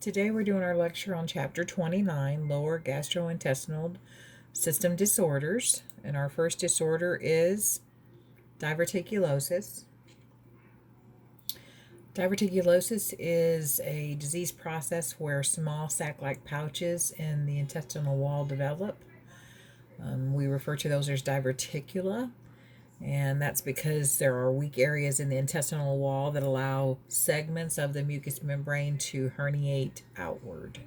Today we're doing our lecture on Chapter 29, Lower Gastrointestinal System Disorders. And our first disorder is diverticulosis. Diverticulosis is a disease process where small sac-like pouches in the intestinal wall develop. We refer to those as diverticula, and that's because there are weak areas in the intestinal wall that allow segments of the mucous membrane to herniate outward.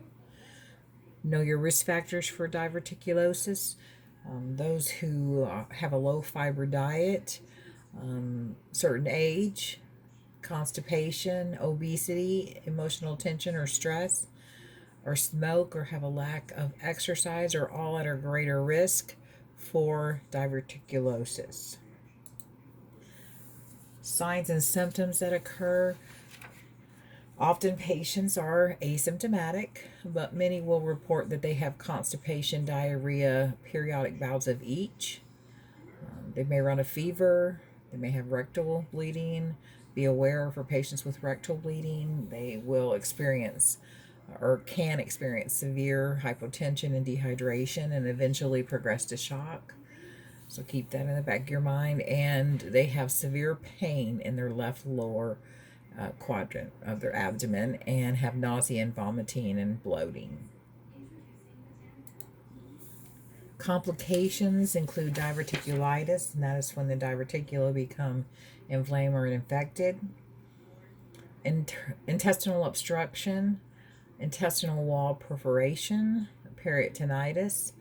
Know your risk factors for diverticulosis. Those who have a low fiber diet, certain age, constipation, obesity, emotional tension or stress, or smoke, or have a lack of exercise, are all at a greater risk for diverticulosis. Signs and symptoms that occur. Often patients are asymptomatic, but many will report that they have constipation, diarrhea, periodic bouts of each. They may run a fever, they may have rectal bleeding. Be aware for patients with rectal bleeding, they will experience or can experience severe hypotension and dehydration and eventually progress to shock. So keep that in the back of your mind. And they have severe pain in their left lower quadrant of their abdomen and have nausea and vomiting and bloating. Complications include diverticulitis, and that is when the diverticula become inflamed or infected. Intestinal obstruction, intestinal wall perforation, peritonitis,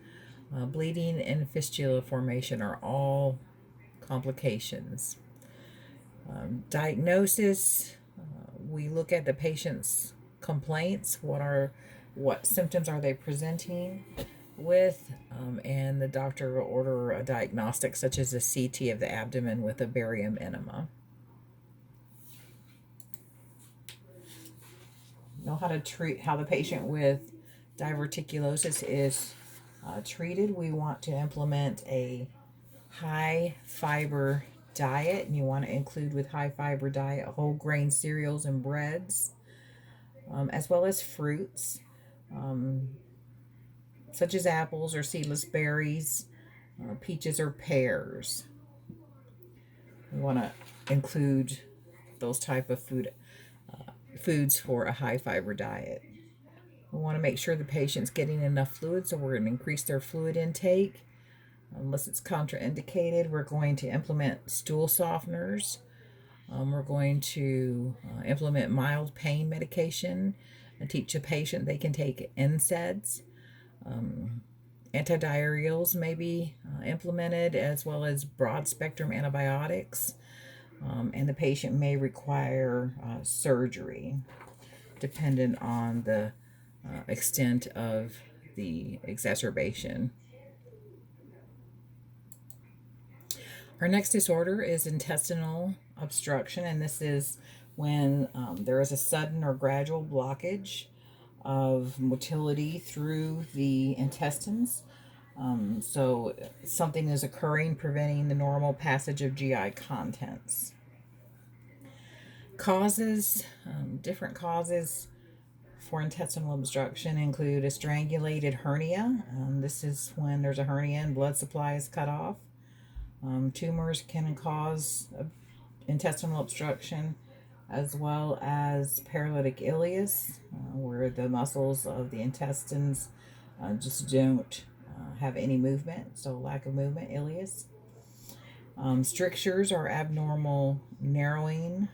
bleeding, and fistula formation are all complications. Diagnosis, we look at the patient's complaints. What symptoms are they presenting with? And the doctor will order a diagnostic such as a CT of the abdomen with a barium enema. Know how to treat how the patient with diverticulosis is treated. We want to implement a high fiber diet, and you want to include with high fiber diet whole grain cereals and breads, as well as fruits, such as apples or seedless berries, peaches or pears. We want to include those type of foods for a high fiber diet. We want to make sure the patient's getting enough fluid, so we're going to increase their fluid intake. Unless it's contraindicated, we're going to implement stool softeners. We're going to implement mild pain medication and teach a patient they can take NSAIDs. Antidiarrheals may be implemented, as well as broad spectrum antibiotics. And the patient may require surgery dependent on the extent of the exacerbation. Our next disorder is intestinal obstruction, and this is when there is a sudden or gradual blockage of motility through the intestines. So something is occurring preventing the normal passage of GI contents. Causes, different causes for intestinal obstruction include a strangulated hernia. This is when there's a hernia and blood supply is cut off. Tumors can cause intestinal obstruction, as well as paralytic ileus, where the muscles of the intestines just don't have any movement, so lack of movement, ileus. Strictures are abnormal narrowing,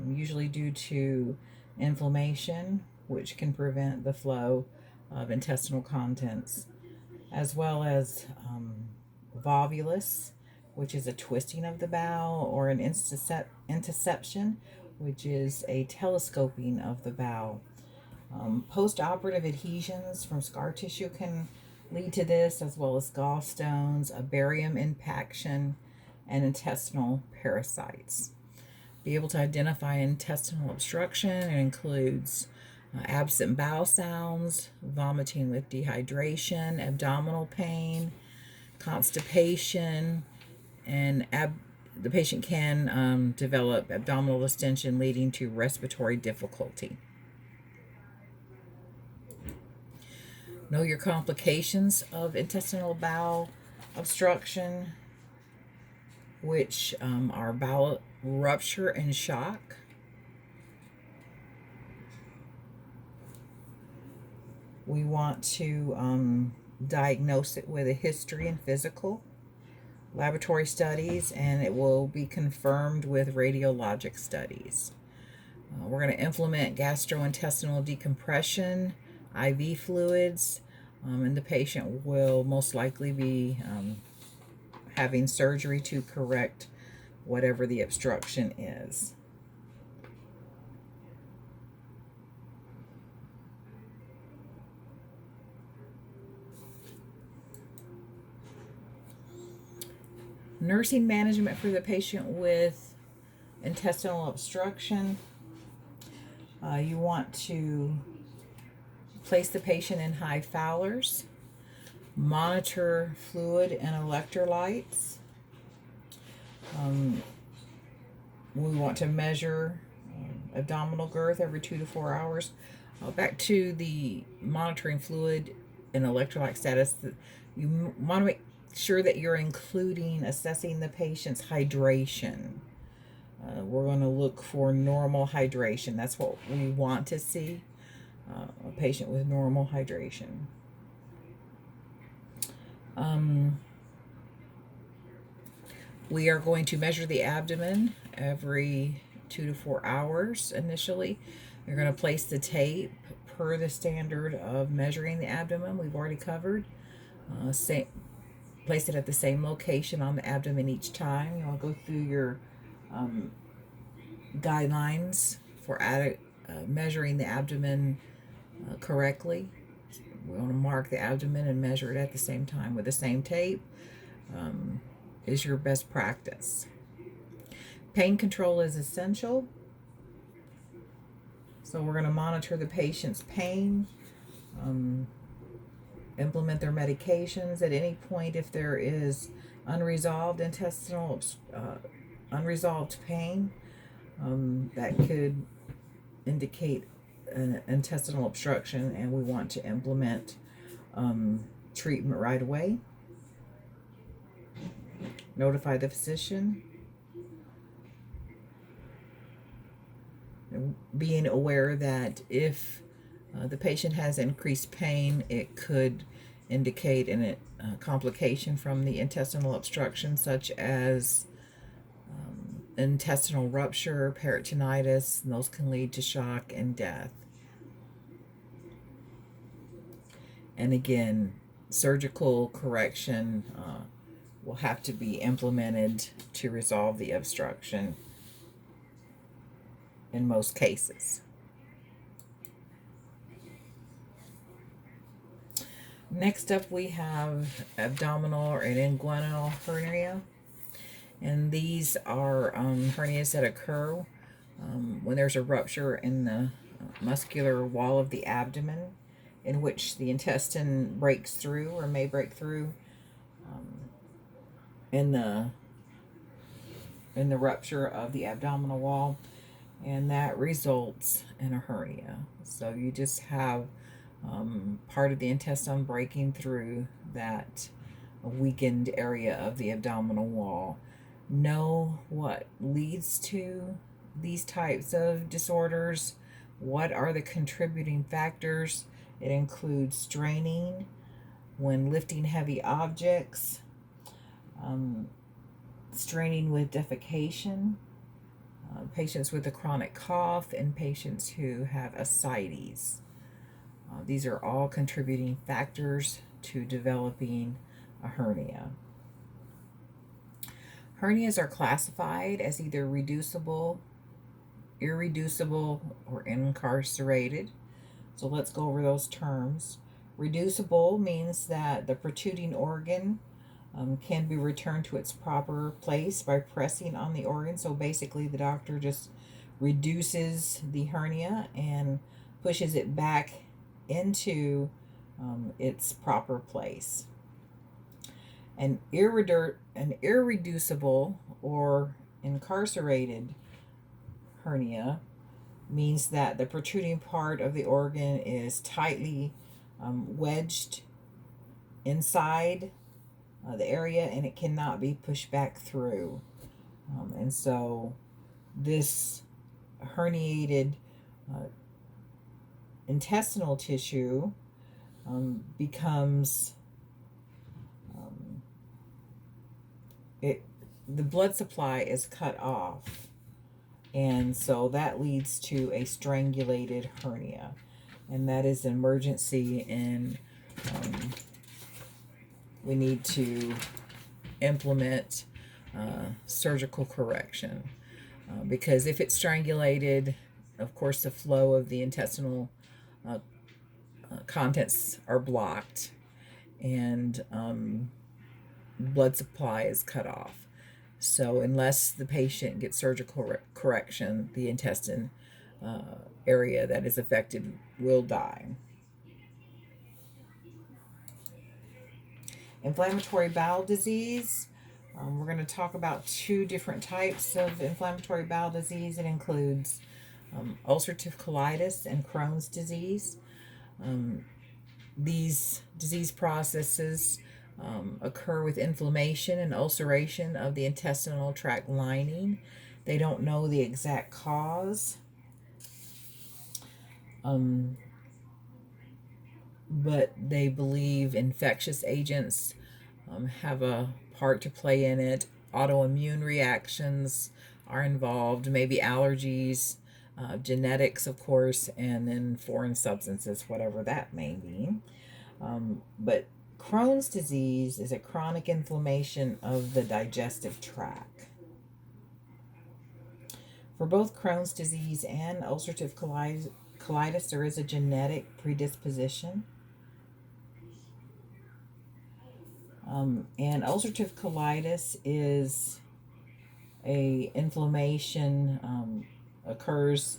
usually due to inflammation, which can prevent the flow of intestinal contents, as well as volvulus, which is a twisting of the bowel, or an intussusception, which is a telescoping of the bowel. Post-operative adhesions from scar tissue can lead to this, as well as gallstones, a barium impaction, and intestinal parasites. Be able to identify intestinal obstruction. It includes absent bowel sounds, vomiting with dehydration, abdominal pain, constipation, and the patient can develop abdominal distension leading to respiratory difficulty. Know your complications of intestinal bowel obstruction, which are bowel rupture and shock. We want to diagnose it with a history and physical laboratory studies, and it will be confirmed with radiologic studies. We're going to implement gastrointestinal decompression, IV fluids, and the patient will most likely be having surgery to correct whatever the obstruction is. Nursing management for the patient with intestinal obstruction. You want to place the patient in high Fowlers, monitor fluid and electrolytes. We want to measure abdominal girth every 2 to 4 hours. Back to the monitoring fluid and electrolyte status, you want to make sure that you're including assessing the patient's hydration. We're going to look for normal hydration. That's what we want to see, a patient with normal hydration. We are going to measure the abdomen every 2 to 4 hours initially. You're going to place the tape per the standard of measuring the abdomen we've already covered. Place it at the same location on the abdomen each time. You want to go through your guidelines for measuring the abdomen correctly. We want to mark the abdomen and measure it at the same time with the same tape. Is your best practice. Pain control is essential. So we're going to monitor the patient's pain, implement their medications at any point if there is unresolved unresolved pain. That could indicate an intestinal obstruction, and we want to implement treatment right away. Notify the physician. Being aware that if the patient has increased pain, it could indicate a complication from the intestinal obstruction, such as intestinal rupture, peritonitis, and those can lead to shock and death. And again, surgical correction will have to be implemented to resolve the obstruction in most cases. Next up, we have abdominal or inguinal hernia. And these are hernias that occur when there's a rupture in the muscular wall of the abdomen, in which the intestine breaks through or may break through in the rupture of the abdominal wall, and that results in a hernia. So you just have part of the intestine breaking through that weakened area of the abdominal wall. Know what leads to these types of disorders. What are the contributing factors? It includes straining when lifting heavy objects, straining with defecation, patients with a chronic cough, and patients who have ascites. These are all contributing factors to developing a hernia. Hernias are classified as either reducible, irreducible, or incarcerated. So let's go over those terms. Reducible means that the protruding organ can be returned to its proper place by pressing on the organ. So basically the doctor just reduces the hernia and pushes it back into its proper place. An irreducible or incarcerated hernia means that the protruding part of the organ is tightly wedged inside the area, and it cannot be pushed back through. And so this herniated intestinal tissue becomes the blood supply is cut off, and so that leads to a strangulated hernia, and that is an emergency, and we need to implement surgical correction, because if it's strangulated, of course the flow of the intestinal contents are blocked, and blood supply is cut off. So unless the patient gets surgical correction, the intestine area that is affected will die. Inflammatory bowel disease. We're going to talk about two different types of inflammatory bowel disease. It includes ulcerative colitis and Crohn's disease. These disease processes occur with inflammation and ulceration of the intestinal tract lining. They don't know the exact cause, but they believe infectious agents have a part to play in it. Autoimmune reactions are involved, maybe allergies, genetics, of course, and then foreign substances, whatever that may mean. But Crohn's disease is a chronic inflammation of the digestive tract. For both Crohn's disease and ulcerative colitis, there is a genetic predisposition. And ulcerative colitis is a inflammation occurs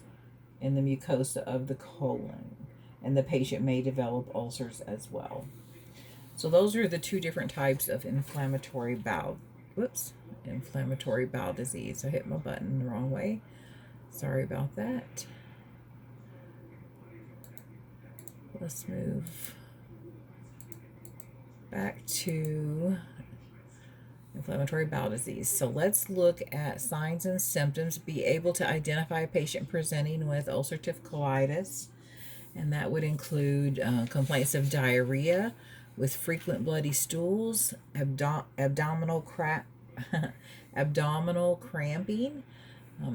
in the mucosa of the colon, and the patient may develop ulcers as well. So those are the two different types of inflammatory bowel disease. I hit my button the wrong way. Sorry about that. Let's move back to inflammatory bowel disease. So let's look at signs and symptoms. Be able to identify a patient presenting with ulcerative colitis, and that would include complaints of diarrhea with frequent bloody stools, abdominal cramping,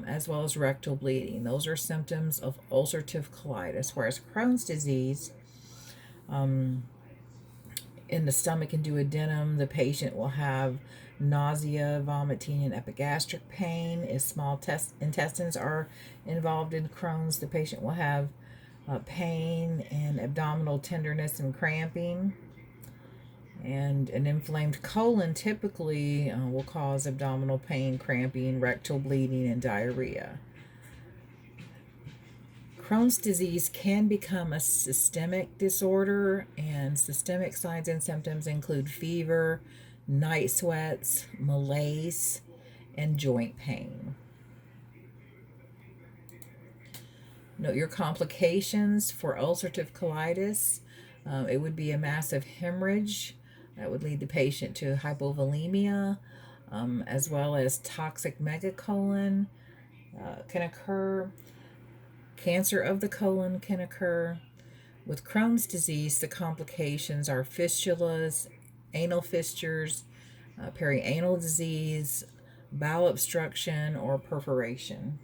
as well as rectal bleeding. Those are symptoms of ulcerative colitis. Whereas Crohn's disease, in the stomach and duodenum, the patient will have nausea, vomiting, and epigastric pain. If small intestines are involved in Crohn's, the patient will have pain and abdominal tenderness and cramping. And an inflamed colon typically will cause abdominal pain, cramping, rectal bleeding, and diarrhea. Crohn's disease can become a systemic disorder, and systemic signs and symptoms include fever, night sweats, malaise, and joint pain. Note your complications for ulcerative colitis. It would be a massive hemorrhage that would lead the patient to hypovolemia, as well as toxic megacolon can occur. Cancer of the colon can occur. With Crohn's disease, the complications are fistulas, anal fissures, perianal disease, bowel obstruction, or perforation.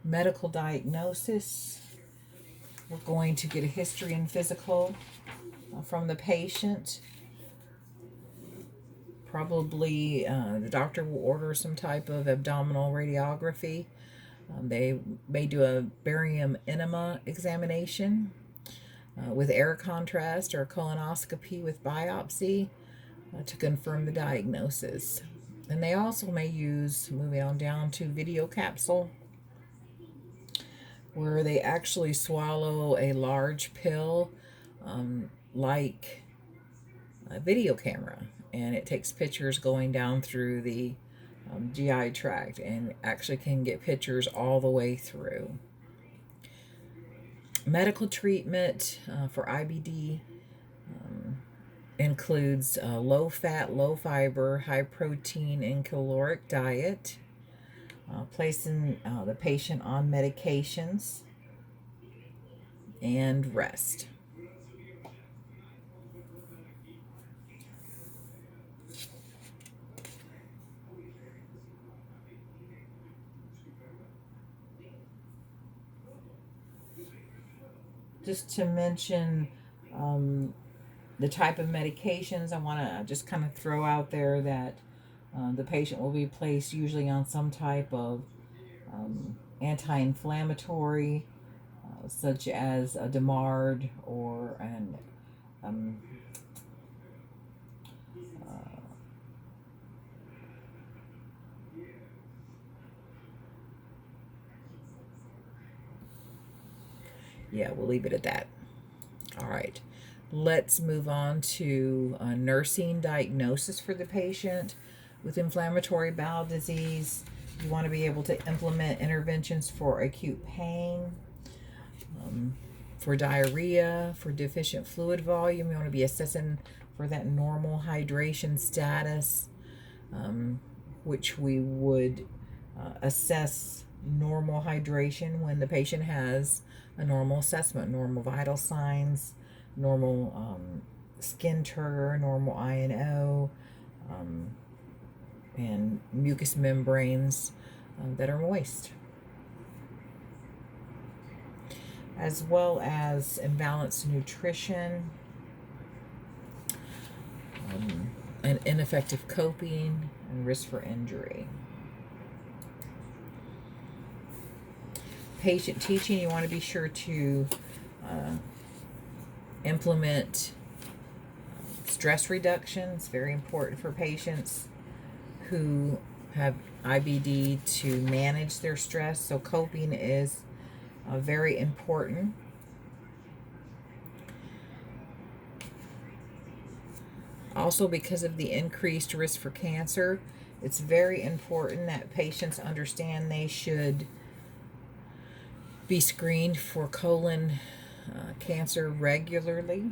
Medical diagnosis. We're going to get a history and physical from the patient. Probably the doctor will order some type of abdominal radiography. They may do a barium enema examination with air contrast, or a colonoscopy with biopsy to confirm the diagnosis. And they also may use, moving on down to video capsule, where they actually swallow a large pill like a video camera, and it takes pictures going down through the GI tract, and actually can get pictures all the way through. Medical treatment for IBD includes low fat, low fiber, high protein, and caloric diet, placing the patient on medications, and rest. Just to mention the type of medications, I want to just kind of throw out there that the patient will be placed usually on some type of anti-inflammatory, such as a DMARD or an um, uh, yeah, we'll leave it at that. All right, let's move on to nursing diagnosis for the patient with inflammatory bowel disease. You want to be able to implement interventions for acute pain, um, for diarrhea, for deficient fluid volume. You want to be assessing for that normal hydration status, which we would assess normal hydration when the patient has a normal assessment, normal vital signs, normal skin turgor, normal INO, um, and mucous membranes that are moist, as well as imbalanced nutrition, and ineffective coping, and risk for injury. Patient teaching, you want to be sure to implement stress reduction. It's very important for patients who have IBD to manage their stress, so coping is very important. Also, because of the increased risk for cancer, it's very important that patients understand they should be screened for colon cancer regularly.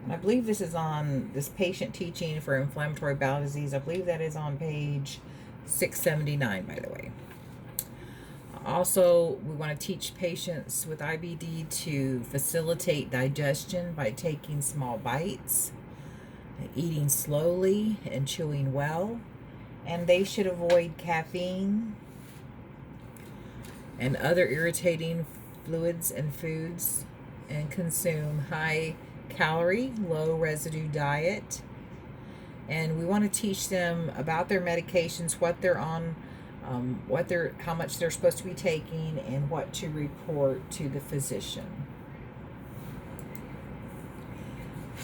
And I believe this is on this patient teaching for inflammatory bowel disease. I believe that is on page 679, by the way. Also, we want to teach patients with IBD to facilitate digestion by taking small bites, eating slowly, and chewing well. And they should avoid caffeine and other irritating fluids and foods, and consume high calorie, low residue diet. And we want to teach them about their medications, what they're on, how much they're supposed to be taking, and what to report to the physician.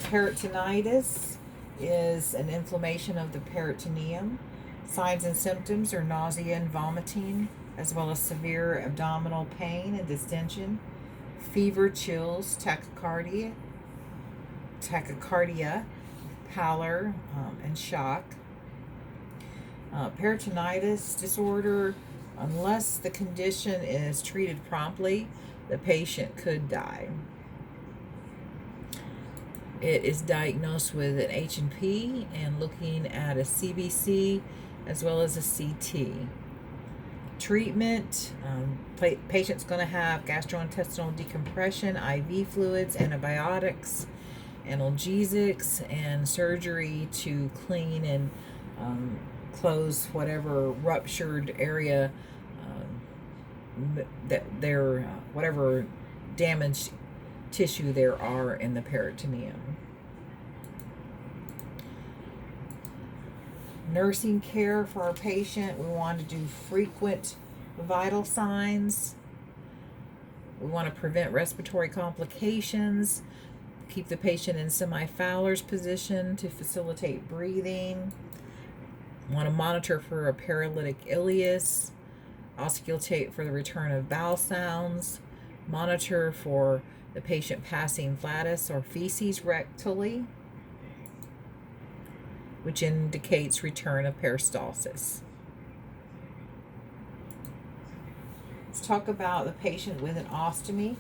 Peritonitis is an inflammation of the peritoneum. Signs and symptoms are nausea and vomiting, as well as severe abdominal pain and distension, fever, chills, tachycardia, pallor, and shock. Peritonitis disorder, unless the condition is treated promptly, the patient could die. It is diagnosed with an H&P and looking at a CBC as well as a CT. Treatment, patient's going to have gastrointestinal decompression, IV fluids, antibiotics, analgesics, and surgery to clean and close whatever ruptured area that there, whatever damaged tissue there are in the peritoneum. Nursing care for our patient, we want to do frequent vital signs. We want to prevent respiratory complications, keep the patient in semi-Fowler's position to facilitate breathing. We want to monitor for a paralytic ileus, auscultate for the return of bowel sounds, monitor for the patient passing flatus or feces rectally, which indicates return of peristalsis. talk about the patient with an ostomy.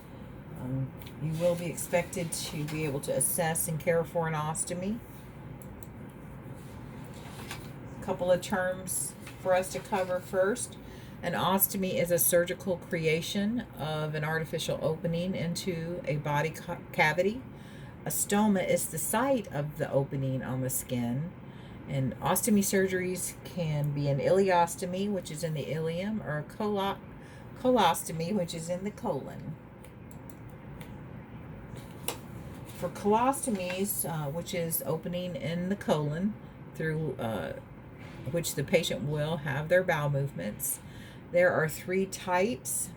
You will be expected to be able to assess and care for an ostomy. A couple of terms for us to cover first. An ostomy is a surgical creation of an artificial opening into a body cavity. A stoma is the site of the opening on the skin. And ostomy surgeries can be an ileostomy, which is in the ileum, or a colostomy, which is in the colon. For colostomies, which is opening in the colon through which the patient will have their bowel movements, there are 3 types.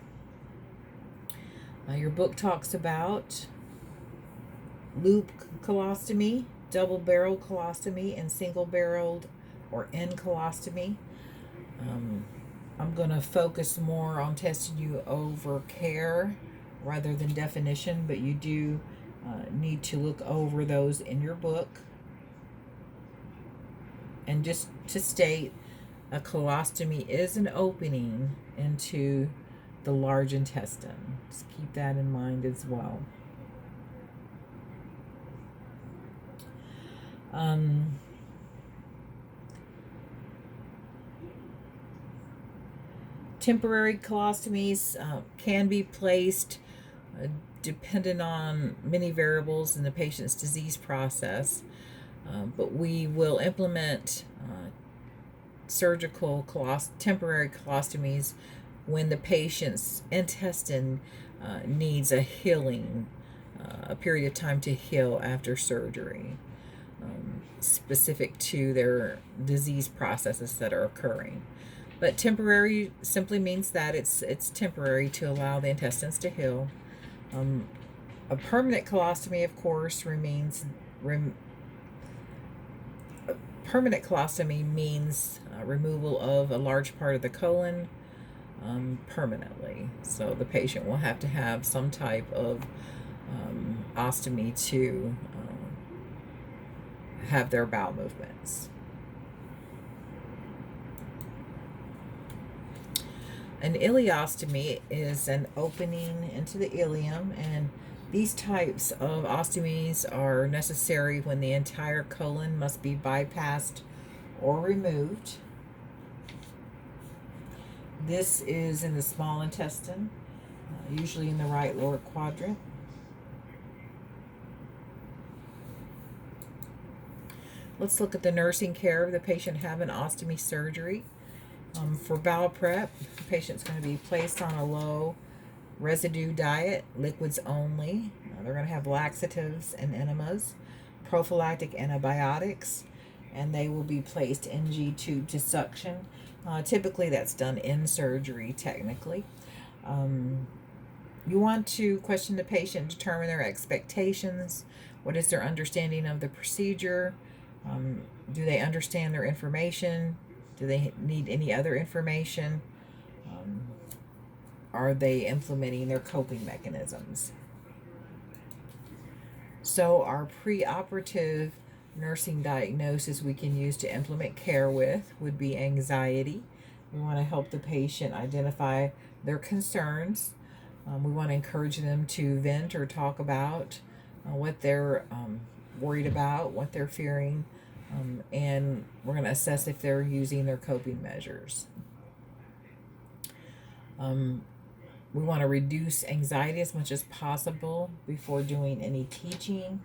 Your book talks about loop colostomy, double barrel colostomy, and single barreled or end colostomy. I'm going to focus more on testing you over care rather than definition, but you do need to look over those in your book. And just to state, a colostomy is an opening into the large intestine. Just keep that in mind as well. Temporary colostomies can be placed dependent on many variables in the patient's disease process, but we will implement surgical temporary colostomies when the patient's intestine needs a healing, a period of time to heal after surgery, specific to their disease processes that are occurring. But temporary simply means that it's temporary to allow the intestines to heal. A permanent colostomy, of course, permanent colostomy means removal of a large part of the colon permanently. So the patient will have to have some type of ostomy to have their bowel movements. An ileostomy is an opening into the ileum, and these types of ostomies are necessary when the entire colon must be bypassed or removed. This is in the small intestine, usually in the right lower quadrant. Let's look at the nursing care of the patient having ostomy surgery. For bowel prep, the patient's going to be placed on a low residue diet, liquids only. They're going to have laxatives and enemas, prophylactic antibiotics, and they will be placed NG tube to suction. Typically that's done in surgery, technically. You want to question the patient, determine their expectations. What is their understanding of the procedure? Do they understand their information? Do they need any other information? Are they implementing their coping mechanisms? So our preoperative nursing diagnosis we can use to implement care with would be anxiety. We want to help the patient identify their concerns. We want to encourage them to vent or talk about what they're worried about, what they're fearing, and we're going to assess if they're using their coping measures. We want to reduce anxiety as much as possible before doing any teaching.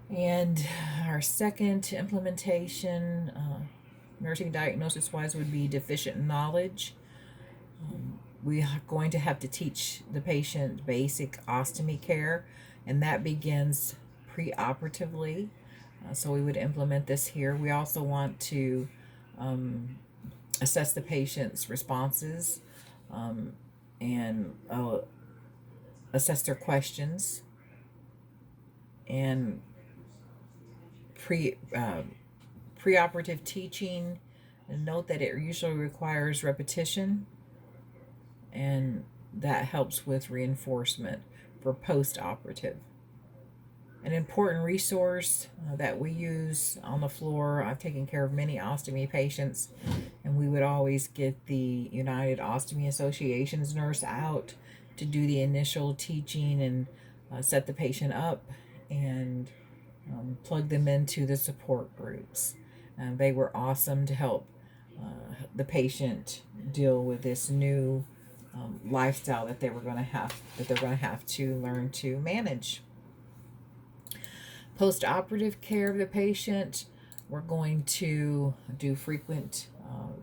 And our second implementation, nursing diagnosis-wise, would be deficient knowledge. We are going to have to teach the patient basic ostomy care, and that begins preoperatively. So we would implement this here. We also want to assess the patient's responses and assess their questions, and preoperative teaching. And note that it usually requires repetition, and that helps with reinforcement for post-operative. An important resource that we use on the floor. I've taken care of many ostomy patients, and we would always get the United Ostomy Association's nurse out to do the initial teaching and set the patient up and plug them into the support groups. They were awesome to help the patient deal with this new lifestyle that they're going to have to learn to manage. Post-operative care of the patient, we're going to do frequent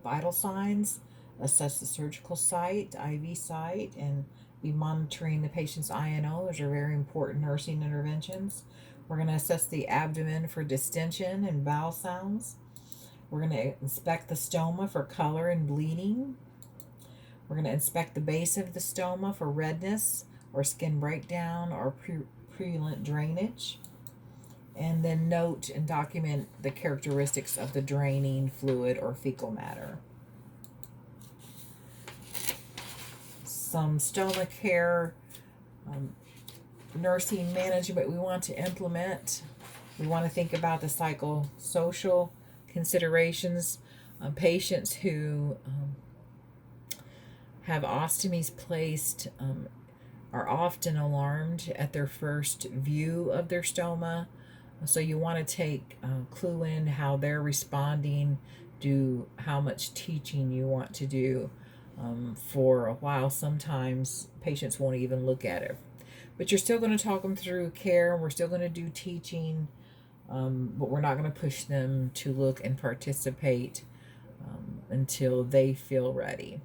vital signs, assess the surgical site, IV site, and be monitoring the patient's INO. Those are very important nursing interventions. We're going to assess the abdomen for distension and bowel sounds. We're going to inspect the stoma for color and bleeding. We're going to inspect the base of the stoma for redness or skin breakdown or purulent drainage. And then note and document the characteristics of the draining fluid or fecal matter. Some stoma care nursing management we want to implement. We want to think about the psychosocial considerations. Patients who have ostomies placed are often alarmed at their first view of their stoma. So you want to clue in how they're responding, how much teaching you want to do. For a while, sometimes patients won't even look at it. But you're still going to talk them through care. We're still going to do teaching, but we're not going to push them to look and participate until they feel ready.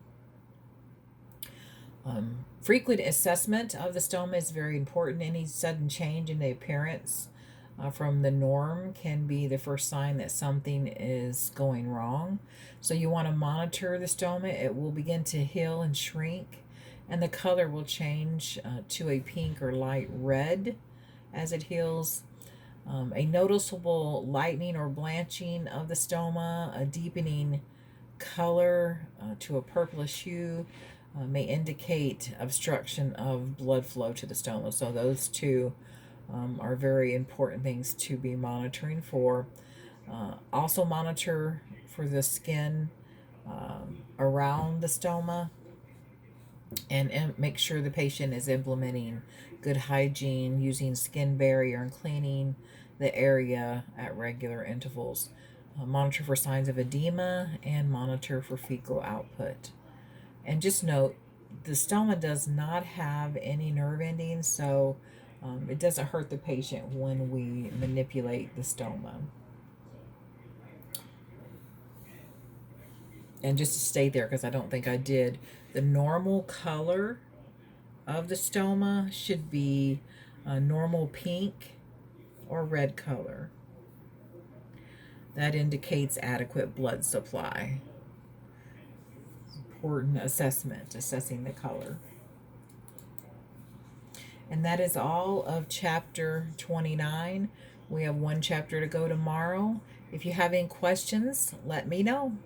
Frequent assessment of the stoma is very important. Any sudden change in the appearance from the norm can be the first sign that something is going wrong. So you want to monitor the stoma. It will begin to heal and shrink, and the color will change to a pink or light red as it heals. A noticeable lightening or blanching of the stoma, a deepening color to a purplish hue may indicate obstruction of blood flow to the stoma. So those two are very important things to be monitoring for. Also monitor for the skin around the stoma, and make sure the patient is implementing good hygiene, using skin barrier and cleaning the area at regular intervals. Monitor for signs of edema and monitor for fecal output. And just note, the stoma does not have any nerve endings, so it doesn't hurt the patient when we manipulate the stoma. And just to stay there, because I don't think I did, the normal color of the stoma should be a normal pink or red color. That indicates adequate blood supply. Important assessment, assessing the color. And that is all of chapter 29. We have one chapter to go tomorrow. If you have any questions, let me know.